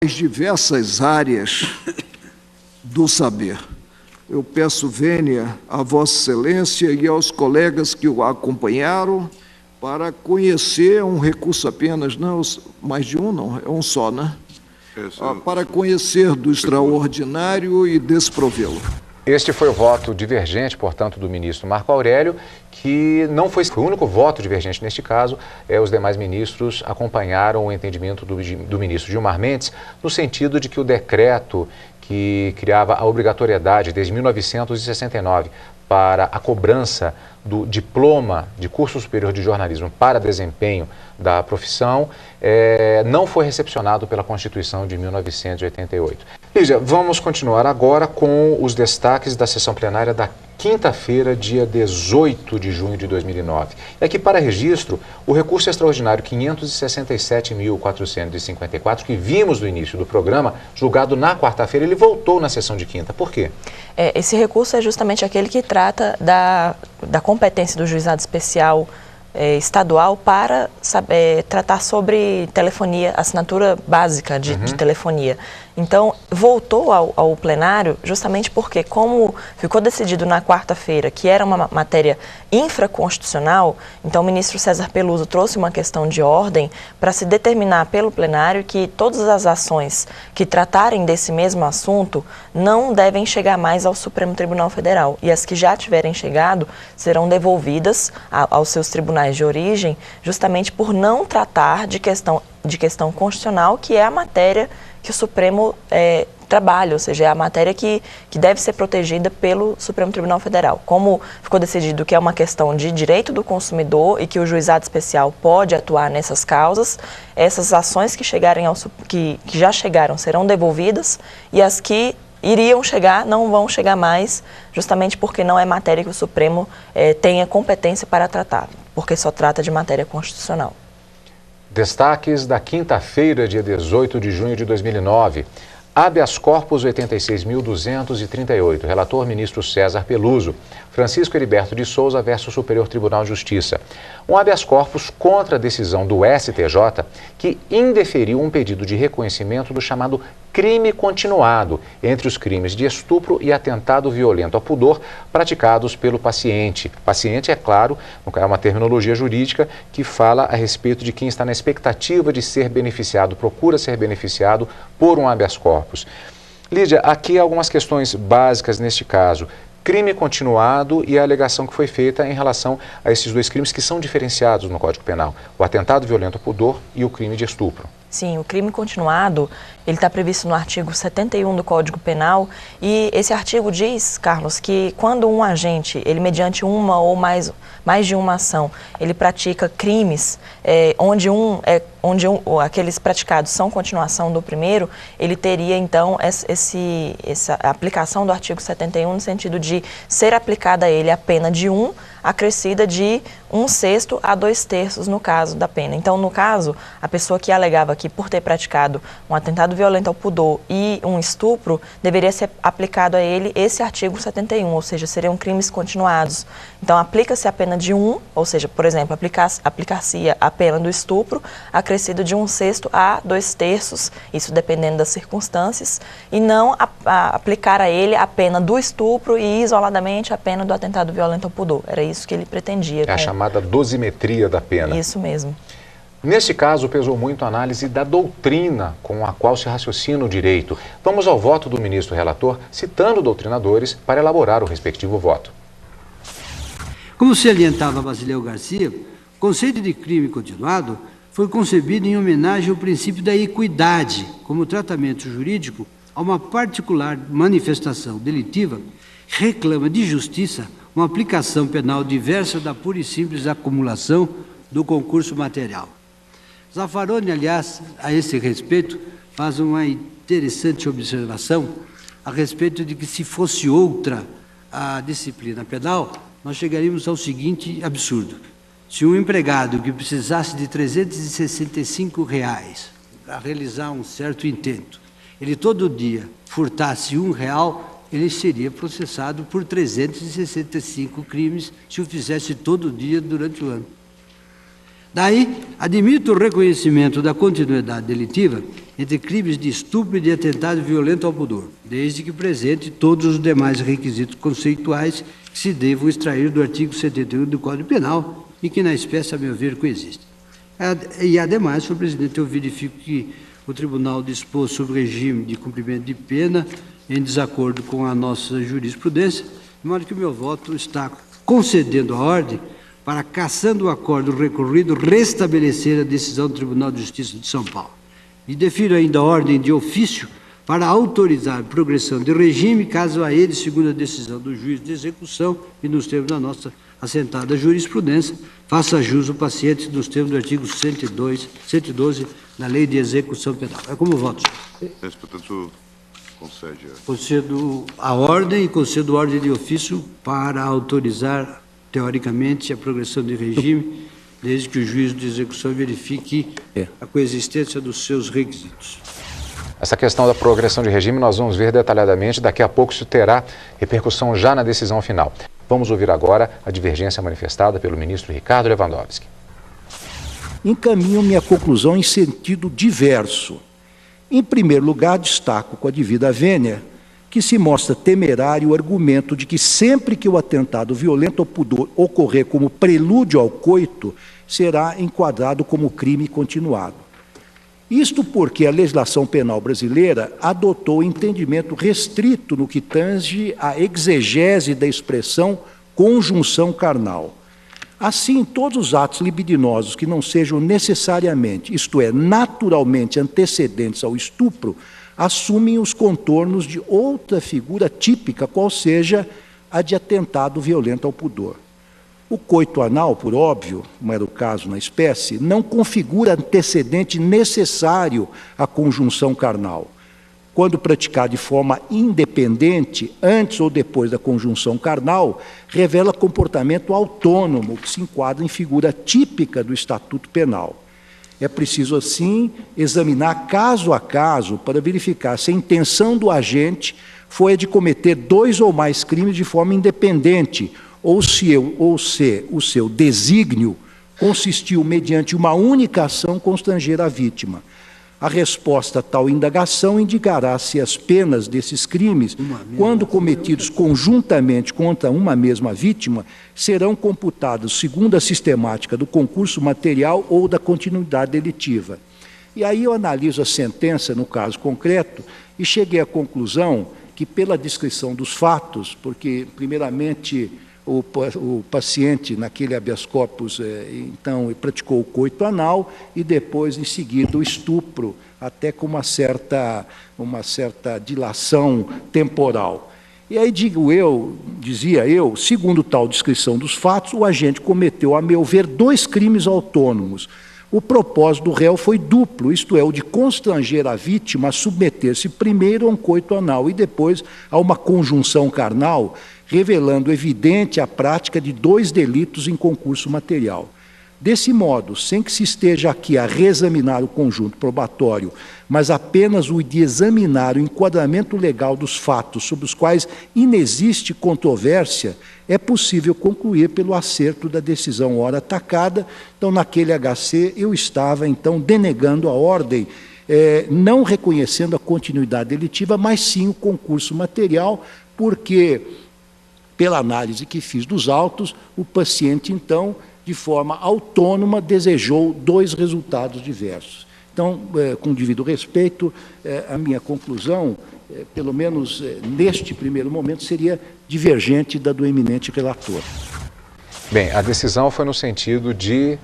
as diversas áreas do saber. Eu peço vênia a Vossa Excelência e aos colegas que o acompanharam para conhecer um recurso apenas, não, mais de um não, é um só, né? Para conhecer do extraordinário e desprovê-lo. Este foi o voto divergente, portanto, do ministro Marco Aurélio, que não foi o único voto divergente neste caso. Os demais ministros acompanharam o entendimento do ministro Gilmar Mendes, no sentido de que o decreto que criava a obrigatoriedade desde 1969 para a cobrança do diploma de curso superior de jornalismo para desempenho da profissão não foi recepcionado pela Constituição de 1988. Lígia, vamos continuar agora com os destaques da sessão plenária da quinta-feira, dia 18 de junho de 2009. E aqui para registro, o recurso extraordinário 567.454, que vimos no início do programa, julgado na quarta-feira, ele voltou na sessão de quinta. Por quê? Esse recurso é justamente aquele que trata da competência do juizado especial estadual para tratar sobre telefonia, assinatura básica de telefonia. Então, voltou ao plenário justamente porque, como ficou decidido na quarta-feira que era uma matéria infraconstitucional, então o ministro César Peluso trouxe uma questão de ordem para se determinar pelo plenário que todas as ações que tratarem desse mesmo assunto não devem chegar mais ao Supremo Tribunal Federal. E as que já tiverem chegado serão devolvidas aos seus tribunais de origem, justamente por não tratar de questão constitucional, que é a matéria que o Supremo trabalha, ou seja, é a matéria que deve ser protegida pelo Supremo Tribunal Federal. Como ficou decidido que é uma questão de direito do consumidor e que o juizado especial pode atuar nessas causas, essas ações que já chegaram serão devolvidas e as que iriam chegar não vão chegar mais, justamente porque não é matéria que o Supremo tenha competência para tratar, porque só trata de matéria constitucional. Destaques da quinta-feira, dia 18 de junho de 2009. Habeas corpus 86.238. Relator ministro César Peluso. Francisco Heriberto de Souza versus Superior Tribunal de Justiça. Um habeas corpus contra a decisão do STJ que indeferiu um pedido de reconhecimento do chamado crime continuado entre os crimes de estupro e atentado violento ao pudor praticados pelo paciente. Paciente, é claro, é uma terminologia jurídica que fala a respeito de quem está na expectativa de ser beneficiado, procura ser beneficiado por um habeas corpus. Lídia, aqui algumas questões básicas neste caso. Crime continuado e a alegação que foi feita em relação a esses dois crimes que são diferenciados no Código Penal, o atentado violento ao pudor e o crime de estupro. Sim, o crime continuado, ele está previsto no artigo 71 do Código Penal e esse artigo diz, Carlos, que quando um agente, ele mediante uma ou mais de uma ação, ele pratica crimes onde aqueles praticados são continuação do primeiro, ele teria então essa aplicação do artigo 71 no sentido de ser aplicada a ele a pena de 1 acrescida de 1/6 a 2/3 no caso da pena. Então, no caso, a pessoa que alegava que por ter praticado um atentado violento ao pudor e um estupro, deveria ser aplicado a ele esse artigo 71, ou seja, seriam crimes continuados. Então, aplica-se a pena de 1, ou seja, por exemplo, aplicar-se a pena do estupro acrescido de 1/6 a 2/3, isso dependendo das circunstâncias, e não aplicar a ele a pena do estupro e isoladamente a pena do atentado violento ao pudor. Era isso que ele pretendia. É a chamada dosimetria da pena. Isso mesmo. Neste caso, pesou muito a análise da doutrina com a qual se raciocina o direito. Vamos ao voto do ministro relator, citando doutrinadores para elaborar o respectivo voto. Como salientava Basileu Garcia, o conceito de crime continuado foi concebido em homenagem ao princípio da equidade como tratamento jurídico a uma particular manifestação delitiva que reclama de justiça uma aplicação penal diversa da pura e simples acumulação do concurso material. Zaffaroni, aliás, a esse respeito, faz uma interessante observação a respeito de que, se fosse outra a disciplina penal, nós chegaríamos ao seguinte absurdo. Se um empregado que precisasse de R$365 para realizar um certo intento, ele todo dia furtasse R$1, ele seria processado por 365 crimes se o fizesse todo dia durante o ano. Daí, admito o reconhecimento da continuidade delitiva entre crimes de estupro e de atentado violento ao pudor, desde que presente todos os demais requisitos conceituais que se devam extrair do artigo 71 do Código Penal e que na espécie, a meu ver, coexistem. E, ademais, senhor presidente, eu verifico que o tribunal dispôs sobre o regime de cumprimento de pena em desacordo com a nossa jurisprudência, de modo que o meu voto está concedendo a ordem para, cassando o acordo recorrido, restabelecer a decisão do Tribunal de Justiça de São Paulo. E defiro ainda a ordem de ofício para autorizar progressão de regime, caso a ele, segundo a decisão do juiz de execução e nos termos da nossa assentada jurisprudência, faça jus o paciente nos termos do artigo 112 da Lei de Execução Penal. É como voto, senhor. Portanto, concede. Concedo a ordem e concedo a ordem de ofício para autorizar, teoricamente, a progressão de regime, desde que o juiz de execução verifique a coexistência dos seus requisitos. Essa questão da progressão de regime nós vamos ver detalhadamente, daqui a pouco isso terá repercussão já na decisão final. Vamos ouvir agora a divergência manifestada pelo ministro Ricardo Lewandowski. Encaminho minha conclusão em sentido diverso. Em primeiro lugar, destaco com a devida vênia que se mostra temerário o argumento de que sempre que o atentado violento ao pudor ocorrer como prelúdio ao coito, será enquadrado como crime continuado. Isto porque a legislação penal brasileira adotou o entendimento restrito no que tange à exegese da expressão conjunção carnal. Assim, todos os atos libidinosos que não sejam necessariamente, isto é, naturalmente antecedentes ao estupro, assumem os contornos de outra figura típica, qual seja a de atentado violento ao pudor. O coito anal, por óbvio, como era o caso na espécie, não configura antecedente necessário à conjunção carnal. Quando praticado de forma independente, antes ou depois da conjunção carnal, revela comportamento autônomo, que se enquadra em figura típica do Estatuto Penal. É preciso, assim, examinar caso a caso para verificar se a intenção do agente foi a de cometer 2 ou mais crimes de forma independente, ou se o seu desígnio consistiu, mediante uma única ação, constranger a vítima. A resposta a tal indagação indicará se as penas desses crimes, quando cometidos conjuntamente contra uma mesma vítima, serão computados segundo a sistemática do concurso material ou da continuidade delitiva. E aí eu analiso a sentença no caso concreto e cheguei à conclusão que, pela descrição dos fatos, porque, primeiramente, o paciente, naquele habeas corpus, então, praticou o coito anal e depois, em seguida, o estupro, até com uma certa dilação temporal. E aí dizia eu, segundo tal descrição dos fatos, o agente cometeu, a meu ver, 2 crimes autônomos. O propósito do réu foi duplo, isto é, o de constranger a vítima a submeter-se primeiro a um coito anal e depois a uma conjunção carnal, revelando evidente a prática de 2 delitos em concurso material. Desse modo, sem que se esteja aqui a reexaminar o conjunto probatório, mas apenas o de examinar o enquadramento legal dos fatos sobre os quais inexiste controvérsia, é possível concluir pelo acerto da decisão ora atacada. Então, naquele HC, eu estava, então, denegando a ordem, não reconhecendo a continuidade delitiva, mas sim o concurso material, porque, pela análise que fiz dos autos, o paciente, então, de forma autônoma, desejou 2 resultados diversos. Então, com devido respeito, a minha conclusão, pelo menos neste primeiro momento, seria divergente da do eminente relator. Bem, a decisão foi no sentido de,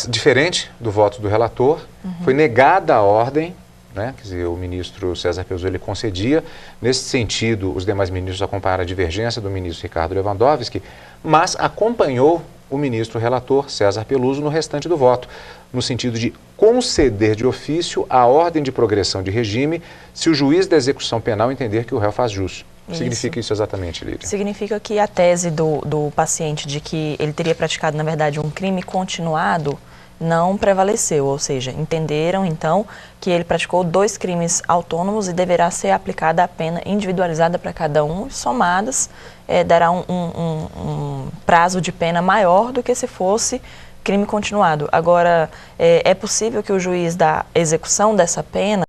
diferente do voto do relator, foi negada a ordem, né? Quer dizer, o ministro César Peluso ele concedia. Nesse sentido, os demais ministros acompanharam a divergência do ministro Ricardo Lewandowski, mas acompanhou o ministro relator César Peluso no restante do voto, no sentido de conceder de ofício a ordem de progressão de regime se o juiz da execução penal entender que o réu faz jus. O que significa isso exatamente, Lídia? Significa que a tese do paciente de que ele teria praticado, na verdade, um crime continuado não prevaleceu, ou seja, entenderam então que ele praticou 2 crimes autônomos e deverá ser aplicada a pena individualizada para cada um, somadas, dará um prazo de pena maior do que se fosse crime continuado. Agora, é possível que o juiz da execução dessa pena